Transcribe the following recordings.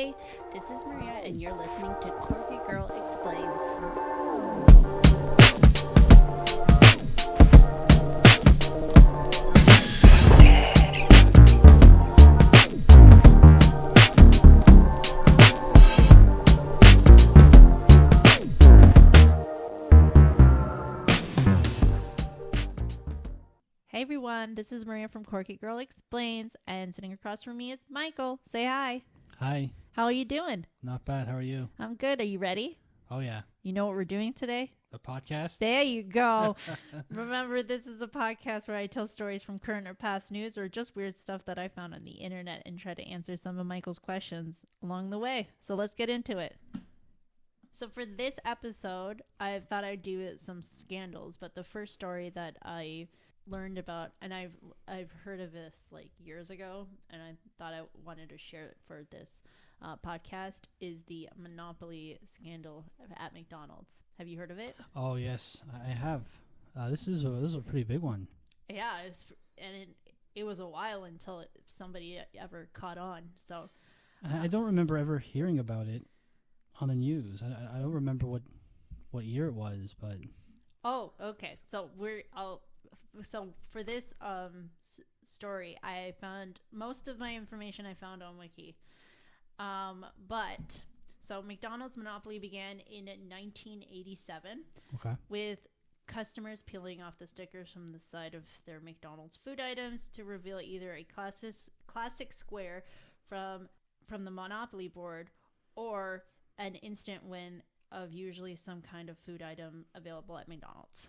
Hi, this is Maria, and you're listening to Quirky Girl Explains. Hey everyone, this is Maria from Quirky Girl Explains, and sitting across from me is Michael. Say hi. Hi. How are you doing? Not bad. How are you? I'm good. Are you ready? Oh, yeah. You know what we're doing today? The podcast? There you go. Remember, this is a podcast where I tell stories from current or past news or just weird stuff that I found on the internet and try to answer some of Michael's questions along the way. So let's get into it. So for this episode, I thought I'd do some scandals, but the first story that I learned about, and I've heard of this like years ago, and I thought I wanted to share it for this podcast, is the Monopoly scandal at McDonald's. Have you heard of it? Oh, yes, I have. This is a pretty big one. Yeah, it was a while until somebody ever caught on. So I don't remember ever hearing about it on the news. I don't remember what year it was, but oh, okay. So so for this story, I found most of my information I found on Wiki. But so McDonald's monopoly began in 1987 okay. with customers peeling off the stickers from the side of their McDonald's food items to reveal either a classic square from the monopoly board or an instant win of usually some kind of food item available at McDonald's.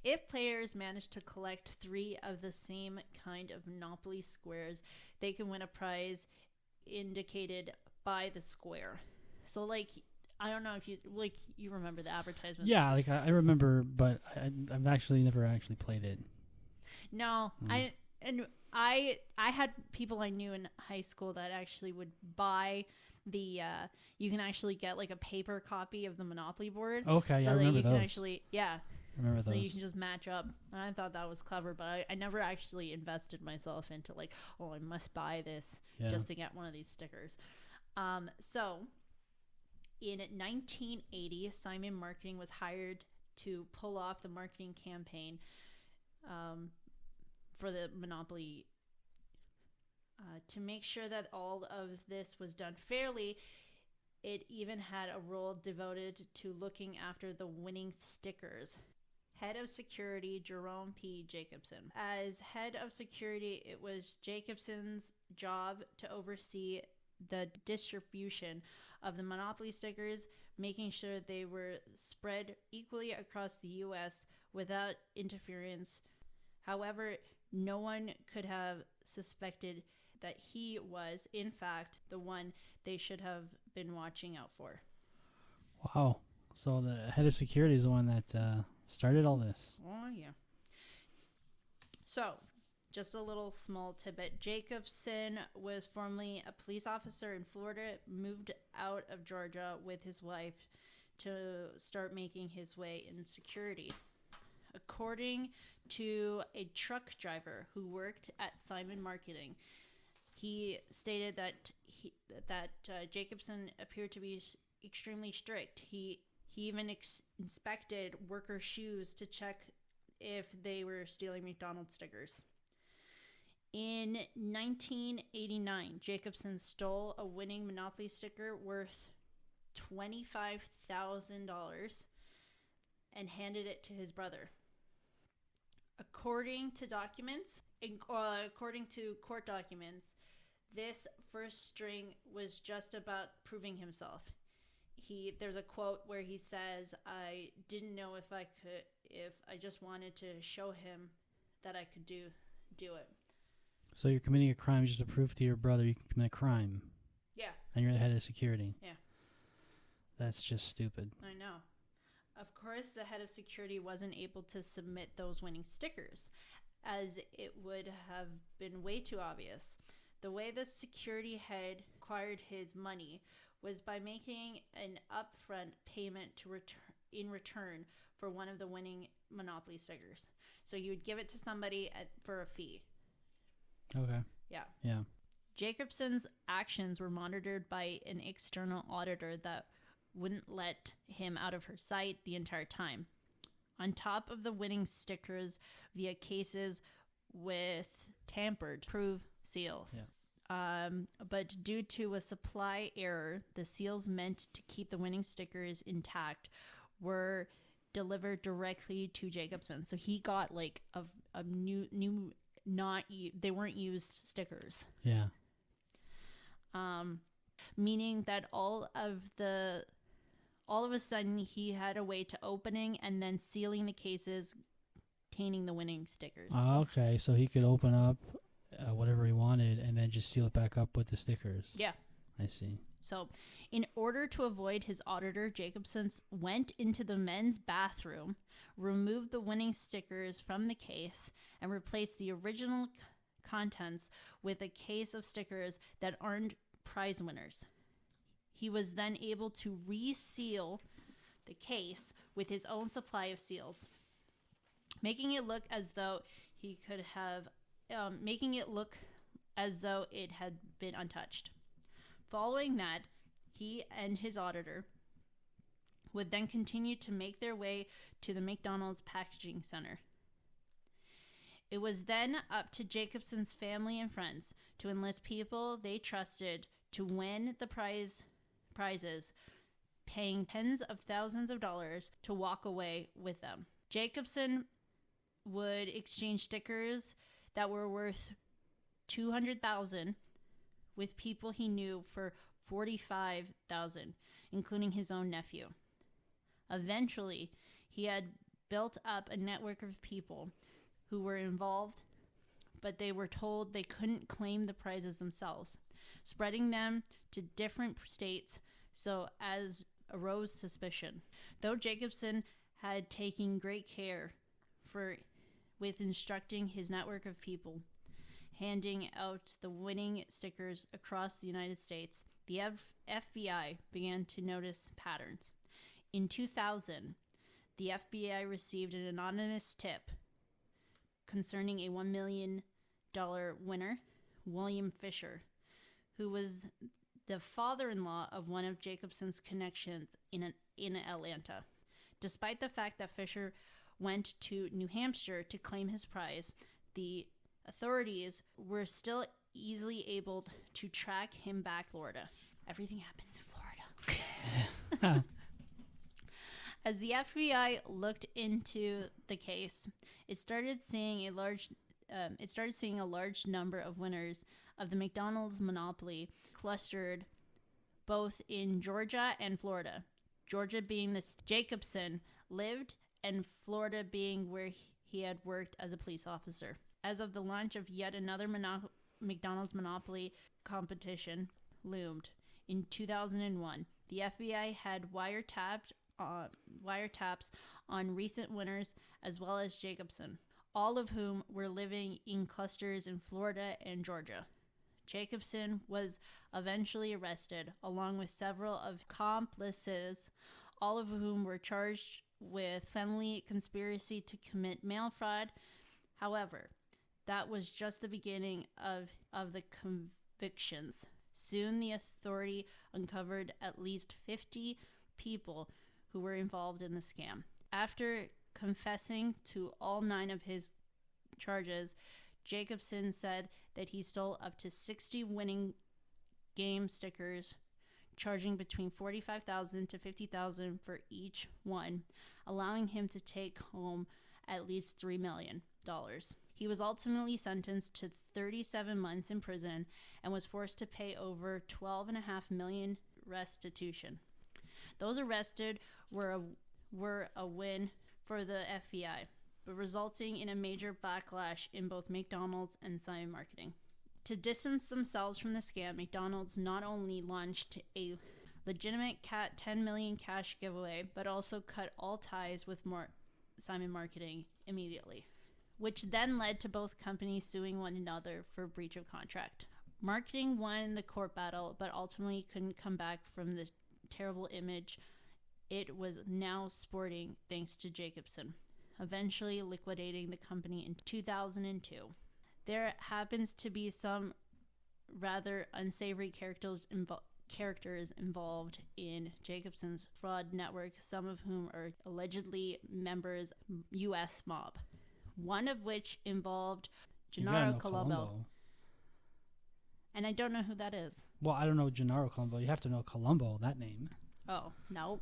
If players manage to collect 3 of the same kind of Monopoly squares, they can win a prize indicated by the square. So, like, I don't know if you remember the advertisement. Yeah, like I remember, but I've actually never actually played it. No, I had people I knew in high school that actually would buy the. You can actually get like a paper copy of the Monopoly board. Okay, so I that remember you those. can actually remember so those. you can just match up. And I thought that was clever, but I never actually invested myself into like, oh, I must buy this just to get one of these stickers. So in 1980, Simon Marketing was hired to pull off the marketing campaign for the Monopoly. To make sure that all of this was done fairly, it even had a role devoted to looking after the winning stickers. Head of Security Jerome P. Jacobson. As head of security, it was Jacobson's job to oversee the distribution of the Monopoly stickers, making sure they were spread equally across the U.S. without interference. However, no one could have suspected that he was, in fact, the one they should have been watching out for. Wow. So the head of security is the one that started all this. Oh, yeah. So, just a little small tidbit. Jacobson was formerly a police officer in Florida, moved out of Georgia with his wife to start making his way in security. According to a truck driver who worked at Simon Marketing, he stated that Jacobson appeared to be extremely strict. He even inspected workers' shoes to check if they were stealing McDonald's stickers. In 1989, Jacobson stole a winning Monopoly sticker worth $25,000 and handed it to his brother. According to court documents, this first string was just about proving himself. There's a quote where he says, "I didn't know if I just wanted to show him that I could do it." So you're committing a crime just to prove to your brother you can commit a crime. Yeah. And you're the head of security. Yeah. That's just stupid. I know. Of course, the head of security wasn't able to submit those winning stickers, as it would have been way too obvious. The way the security head acquired his money was by making an upfront payment in return for one of the winning Monopoly stickers. So you would give it to somebody for a fee. Okay. Yeah. Yeah. Jacobson's actions were monitored by an external auditor that wouldn't let him out of her sight the entire time. On top of the winning stickers via cases with tampered proof seals. Yeah. But due to a supply error, the seals meant to keep the winning stickers intact were delivered directly to Jacobson. So he got like a new they weren't used stickers. Yeah. Meaning that all of a sudden he had a way to opening and then sealing the cases containing the winning stickers. Okay, so he could open up whatever he wanted and then just seal it back up with the stickers. Yeah. I see. So, in order to avoid his auditor, Jacobson went into the men's bathroom, removed the winning stickers from the case, and replaced the original contents with a case of stickers that aren't prize winners. He was then able to reseal the case with his own supply of seals, making it look as though he could have, making it look as though it had been untouched. Following that, he and his auditor would then continue to make their way to the McDonald's packaging center. It was then up to Jacobson's family and friends to enlist people they trusted to win the prizes, paying tens of thousands of dollars to walk away with them. Jacobson would exchange stickers that were worth $200,000 with people he knew for $45,000, including his own nephew. Eventually, he had built up a network of people who were involved, but they were told they couldn't claim the prizes themselves, spreading them to different states so as arose suspicion. Though Jacobson had taken great care with instructing his network of people, handing out the winning stickers across the United States, the FBI began to notice patterns. In 2000, the FBI received an anonymous tip concerning a $1 million winner, William Fisher, who was the father-in-law of one of Jacobson's connections in Atlanta. Despite the fact that Fisher went to New Hampshire to claim his prize, the authorities were still easily able to track him back to Florida. Everything happens in Florida. As the FBI looked into the case, it started seeing a large number of winners of the McDonald's monopoly clustered both in Georgia and Florida. Georgia being the Jacobson lived, and Florida being where he had worked as a police officer. As of the launch of yet another McDonald's monopoly competition loomed in 2001, the FBI had wiretaps on recent winners as well as Jacobson, all of whom were living in clusters in Florida and Georgia. Jacobson was eventually arrested, along with several of accomplices, all of whom were charged with felony conspiracy to commit mail fraud. However, that was just the beginning of the convictions. Soon the authority uncovered at least 50 people who were involved in the scam. After confessing to all 9 of his charges, Jacobson said that he stole up to 60 winning game stickers, charging between $45,000 to $50,000 for each one, allowing him to take home at least $3 million. He was ultimately sentenced to 37 months in prison and was forced to pay over $12.5 million restitution. Those arrested were a win for the FBI, but resulting in a major backlash in both McDonald's and Simon Marketing. To distance themselves from the scam, McDonald's not only launched a legitimate $10 million cash giveaway, but also cut all ties with Simon Marketing immediately, which then led to both companies suing one another for breach of contract. Marketing won the court battle, but ultimately couldn't come back from the terrible image it was now sporting thanks to Jacobson, eventually liquidating the company in 2002. There happens to be some rather unsavory characters involved in Jacobson's fraud network, some of whom are allegedly members of U.S. mob, one of which involved Gennaro Colombo. And I don't know who that is. Well, I don't know Gennaro Colombo. You have to know Colombo, that name. Oh, no.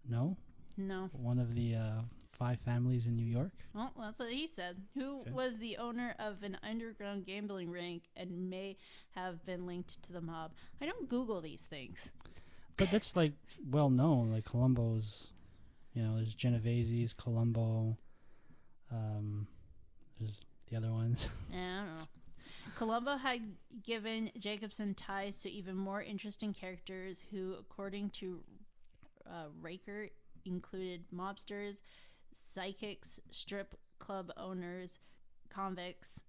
No? No. One of the 5 families in New York? Well, that's what he said. Who was the owner of an underground gambling ring and may have been linked to the mob. I don't Google these things. But that's like well known. Like Colombo's, there's Genovese's, Colombo. There's the other ones. I don't know. Colombo had given Jacobson ties to even more interesting characters who, according to Raker, included mobsters, psychics, strip club owners, convicts,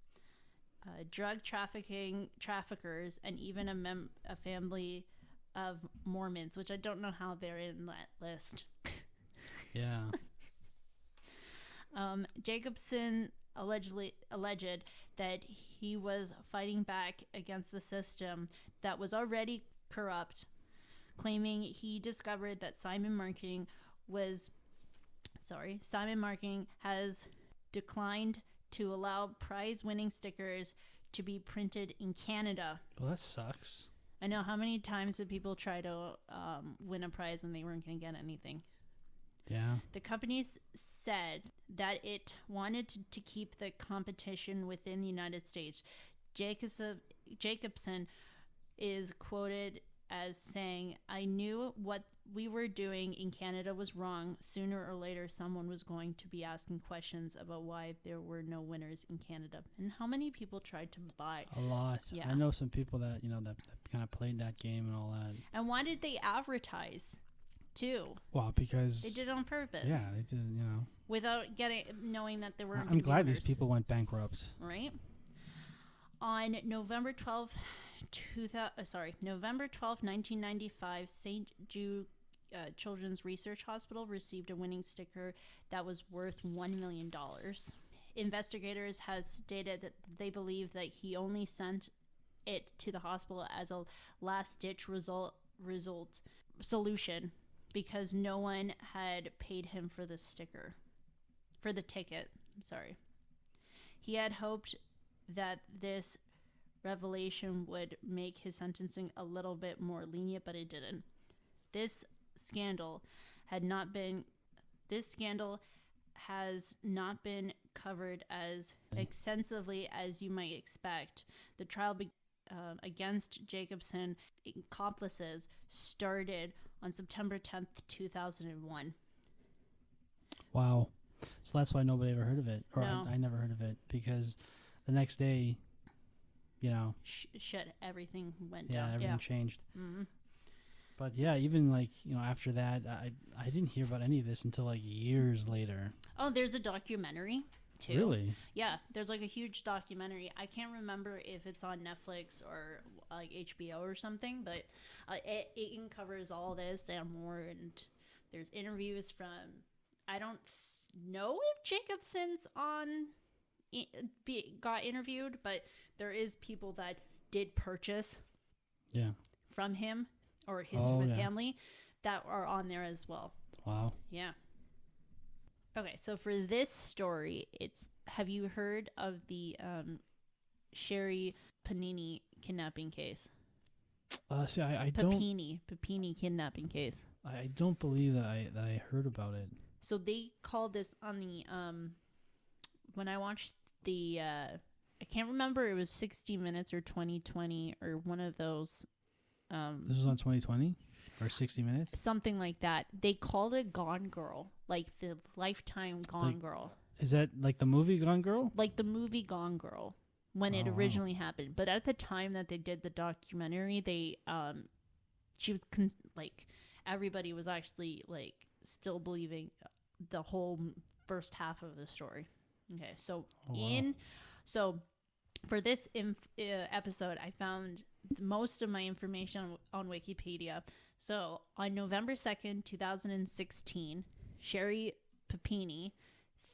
drug traffickers, and even a family of Mormons, which I don't know how they're in that list. Yeah. Jacobson alleged that he was fighting back against the system that was already corrupt, claiming he discovered that Simon Marketing has declined to allow prize-winning stickers to be printed in Canada. Well, that sucks. I know. How many times did people try to win a prize and they weren't going to get anything? Yeah. The company said that it wanted to keep the competition within the United States. Jacobson is quoted as saying, "I knew what we were doing in Canada was wrong. Sooner or later, someone was going to be asking questions about why there were no winners in Canada." And how many people tried to buy? A lot. Yeah. I know some people that, that kind of played that game and all that. And why did they advertise, too? Well, because they did it on purpose. Yeah, they did, without knowing that there weren't. I'm glad these people went bankrupt. Right? On November 12th, 1995, St. Jude Children's Research Hospital received a winning sticker that was worth $1 million. Investigators have stated that they believe that he only sent it to the hospital as a last-ditch solution because no one had paid him for the ticket. He had hoped that this revelation would make his sentencing a little bit more lenient, but it didn't. This scandal has not been covered as extensively as you might expect. The trial against Jacobson accomplices started on September 10th, 2001. Wow. So that's why nobody ever heard of it. Or No. I never heard of it, because the next day, shit, everything went yeah, down. everything changed. Mm-hmm. But yeah, even after that, I didn't hear about any of this until years later. Oh, there's a documentary too. Really? Yeah, there's a huge documentary. I can't remember if it's on Netflix or HBO or something, but it covers all this and more. And there's interviews from. I don't know if Jacobson's got interviewed, but there is people that did purchase. Yeah. From him or his family that are on there as well. Wow. Yeah. Okay, so for this story, have you heard of the Sherri Papini kidnapping case? See, I don't. Papini kidnapping case. I don't believe that I heard about it. So they called this on the when I watched the I can't remember, it was 60 Minutes or 2020 or one of those. This was on 2020 or 60 Minutes? Something like that. They called it Gone Girl, like the Lifetime Gone Girl. Is that like the movie Gone Girl? Like the movie Gone Girl when it originally happened. But at the time that they did the documentary, she was everybody was actually still believing the whole first half of the story. Okay, so so for this episode, I found most of my information on Wikipedia. So on November 2nd, 2016, Sherri Papini,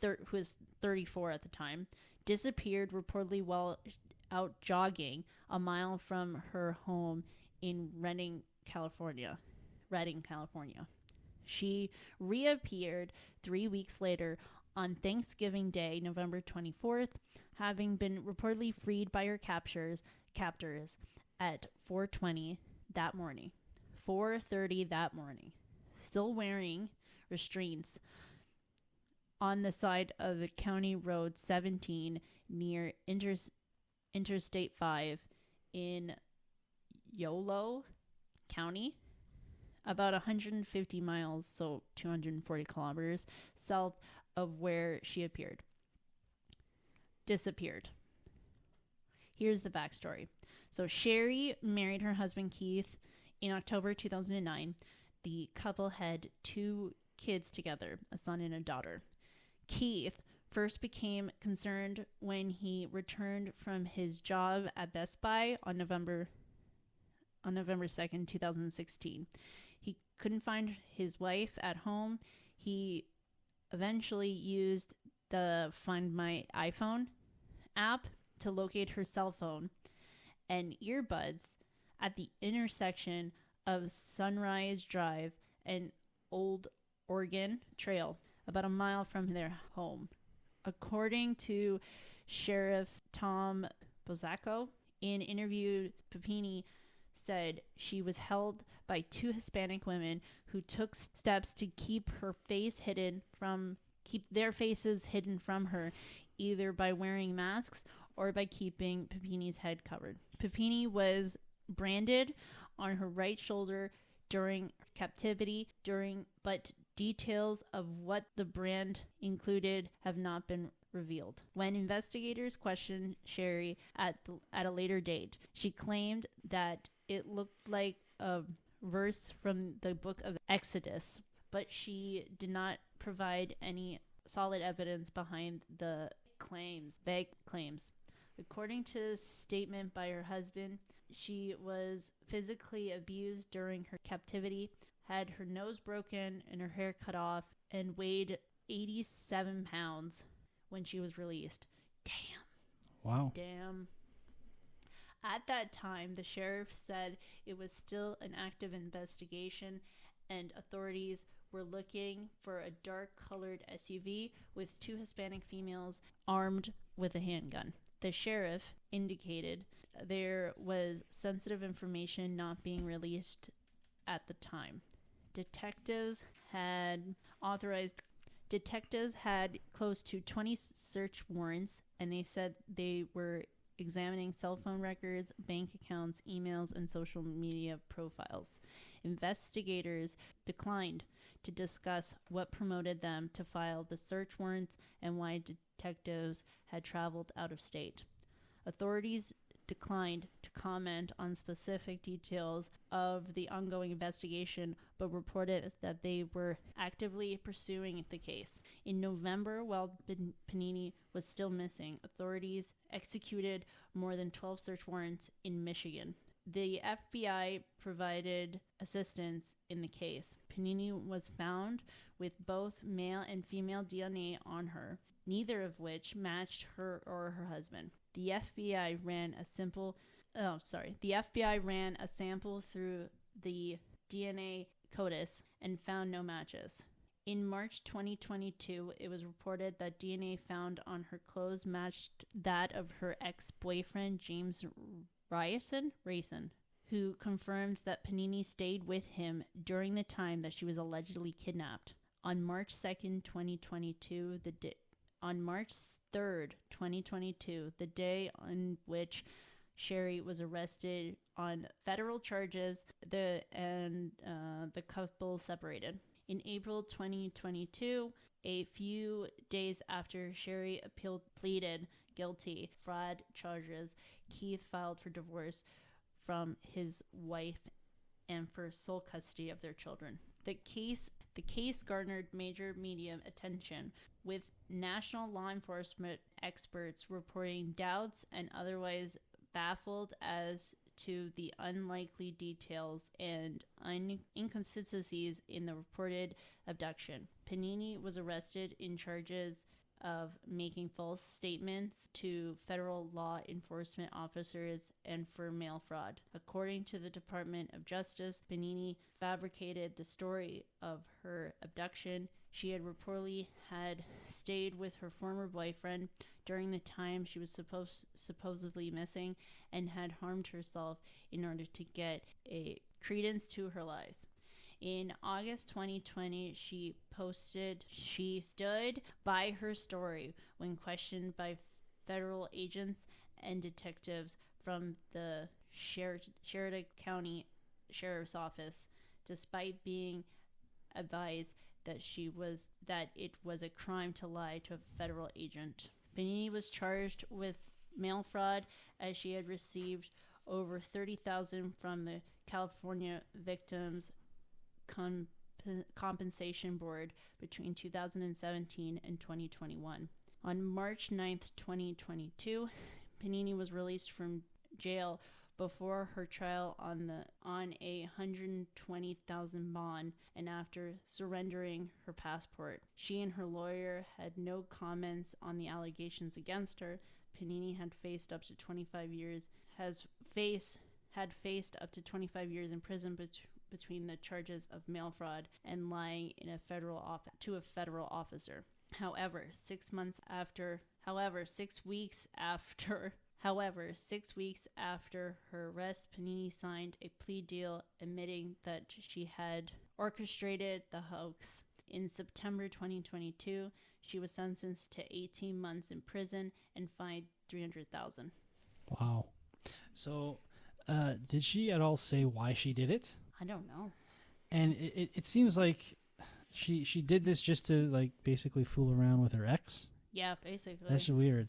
who was 34 at the time, disappeared reportedly while out jogging a mile from her home in Redding, California. She reappeared 3 weeks later on Thanksgiving Day, November 24th, having been reportedly freed by her captors at 4:20 that morning. 4:30 that morning. Still wearing restraints on the side of the County Road 17 near Interstate 5 in Yolo County, about 150 miles, so 240 kilometers, south of where she disappeared. Here's the backstory. So Sherri married her husband Keith in October 2009. The couple had 2 kids together, a son and a daughter. Keith first became concerned when he returned from his job at Best Buy on November 2nd, 2016. He couldn't find his wife at home. He eventually used the Find My iPhone app to locate her cell phone and earbuds at the intersection of Sunrise Drive and Old Oregon Trail, about a mile from their home. According to Sheriff Tom Bozzacco, in an interview, Papini said she was held by 2 Hispanic women who took steps to keep their faces hidden from her, either by wearing masks or by keeping Papini's head covered. Papini was branded on her right shoulder during captivity, but details of what the brand included have not been revealed. When investigators questioned Sherri at a later date, she claimed that it looked like a verse from the book of Exodus, but she did not provide any solid evidence behind the vague claims. According to a statement by her husband, she was physically abused during her captivity, had her nose broken and her hair cut off, and weighed 87 pounds when she was released. Wow. Damn. At that time, the sheriff said it was still an active investigation and authorities were looking for a dark-colored SUV with 2 Hispanic females armed with a handgun. The sheriff indicated there was sensitive information not being released at the time. Detectives had close to 20 search warrants, and they said they were examining cell phone records, bank accounts, emails, and social media profiles. Investigators declined to discuss what promoted them to file the search warrants and why detectives had traveled out of state. Authorities declined to comment on specific details of the ongoing investigation, but reported that they were actively pursuing the case. In November, while Papini was still missing, authorities executed more than 12 search warrants in Michigan. The FBI provided assistance in the case. Papini was found with both male and female DNA on her, neither of which matched her or her husband. The FBI ran a sample through the DNA CODIS and found no matches. In March 2022, it was reported that DNA found on her clothes matched that of her ex-boyfriend, James Rayson, who confirmed that Papini stayed with him during the time that she was allegedly kidnapped. On March 2nd, 2022, on March 3rd, 2022, the day on which Sherri was arrested on federal charges, the couple separated. In April 2022, a few days after Sherri pleaded guilty to fraud charges, Keith filed for divorce from his wife and for sole custody of their children. The case garnered major media attention, with national law enforcement experts reporting doubts and otherwise baffled as to the unlikely details and inconsistencies in the reported abduction. Papini was arrested in charges of making false statements to federal law enforcement officers and for mail fraud. According to the Department of Justice, Papini fabricated the story of her abduction. She had reportedly had stayed with her former boyfriend during the time she was supposedly missing and had harmed herself in order to get a credence to her lies. In August 2020, she posted she stood by her story when questioned by federal agents and detectives from the Sheridan County Sheriff's Office, despite being advised that it was a crime to lie to a federal agent. Papini was charged with mail fraud as she had received over $30,000 from the California Victims Compensation Board between 2017 and 2021. On March 9th, 2022, Papini was released from jail before her trial on a $120,000 bond, and after surrendering her passport. She and her lawyer had no comments on the allegations against her. Papini had faced up to 25 years in prison between the charges of mail fraud and lying to a federal officer. However, 6 weeks after her arrest, Papini signed a plea deal admitting that she had orchestrated the hoax. In September 2022, she was sentenced to 18 months in prison and fined $300,000. Wow. So, did she at all say why she did it? I don't know. And it seems like she did this just to like basically fool around with her ex. Yeah, basically. That's weird.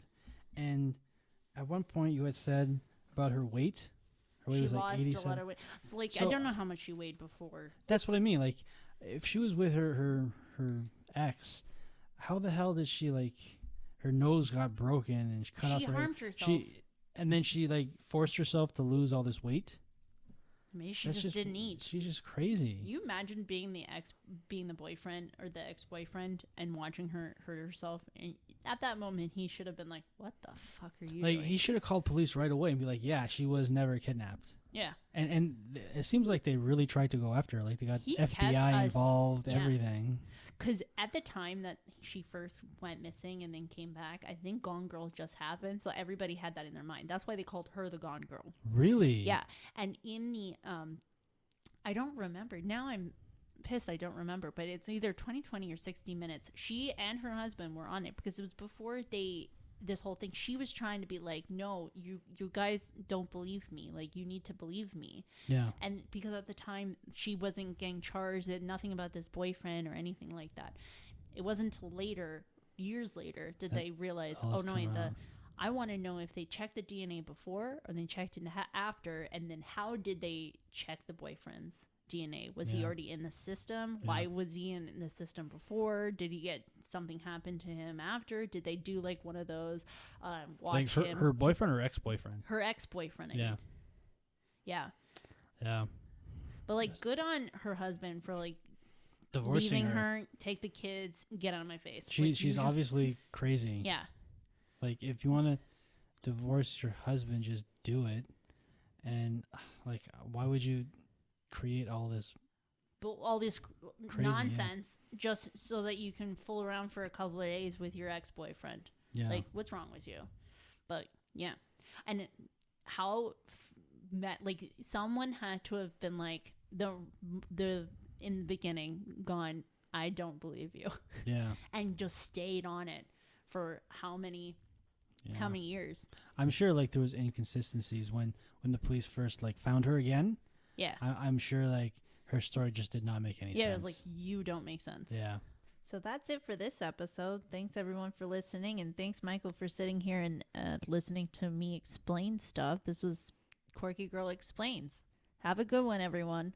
And at one point you had said about her weight. Her weight she was like lost 87. a lot of weight. So I don't know how much she weighed before. That's what I mean. Like, if she was with her ex, how the hell did she her nose got broken and she cut off her harmed head. herself. And then she forced herself to lose all this weight. Maybe she just didn't eat. She's just crazy. You imagine being the boyfriend or the ex-boyfriend and watching her hurt herself. And at that moment, he should have been like, "What the fuck are you doing?" He should have called police right away and be like, "Yeah, she was never kidnapped." Yeah. And it seems like they really tried to go after her. Like they got FBI involved, everything. Because at the time that she first went missing and then came back, I think Gone Girl just happened. So everybody had that in their mind. That's why they called her the Gone Girl. Really? Yeah. And in the, I don't remember. Now I'm pissed I don't remember. But it's either 2020 or 60 Minutes. She and her husband were on it because it was before this whole thing. She was trying to be like, no, you guys don't believe me. Like, you need to believe me. Yeah. And because at the time she wasn't getting charged, nothing about this boyfriend or anything like that. It wasn't until later, years later, did they realize, oh no, wait, I want to know if they checked the DNA before or they checked it after, and then how did they check the boyfriend's DNA? Was he already in the system? Yeah. Why was he in the system before? Did he get something happen to him after? Did they do one of those watch him? Her boyfriend or ex-boyfriend? Her ex-boyfriend, I mean. Yeah. Yeah. But good on her husband for divorcing leaving her, take the kids, get out of my face. She's obviously crazy. Yeah. If you want to divorce your husband, just do it. And why would you create all this nonsense just so that you can fool around for a couple of days with your ex-boyfriend? Yeah. What's wrong with you? But yeah. And how someone had to have been the in the beginning gone, I don't believe you. Yeah. And just stayed on it for how many years? I'm sure there was inconsistencies when the police first found her again. Yeah. I'm sure her story just did not make any sense. Yeah, it was you don't make sense. Yeah. So that's it for this episode. Thanks everyone for listening, and thanks Michael for sitting here and listening to me explain stuff. This was Quirky Girl Explains. Have a good one, everyone.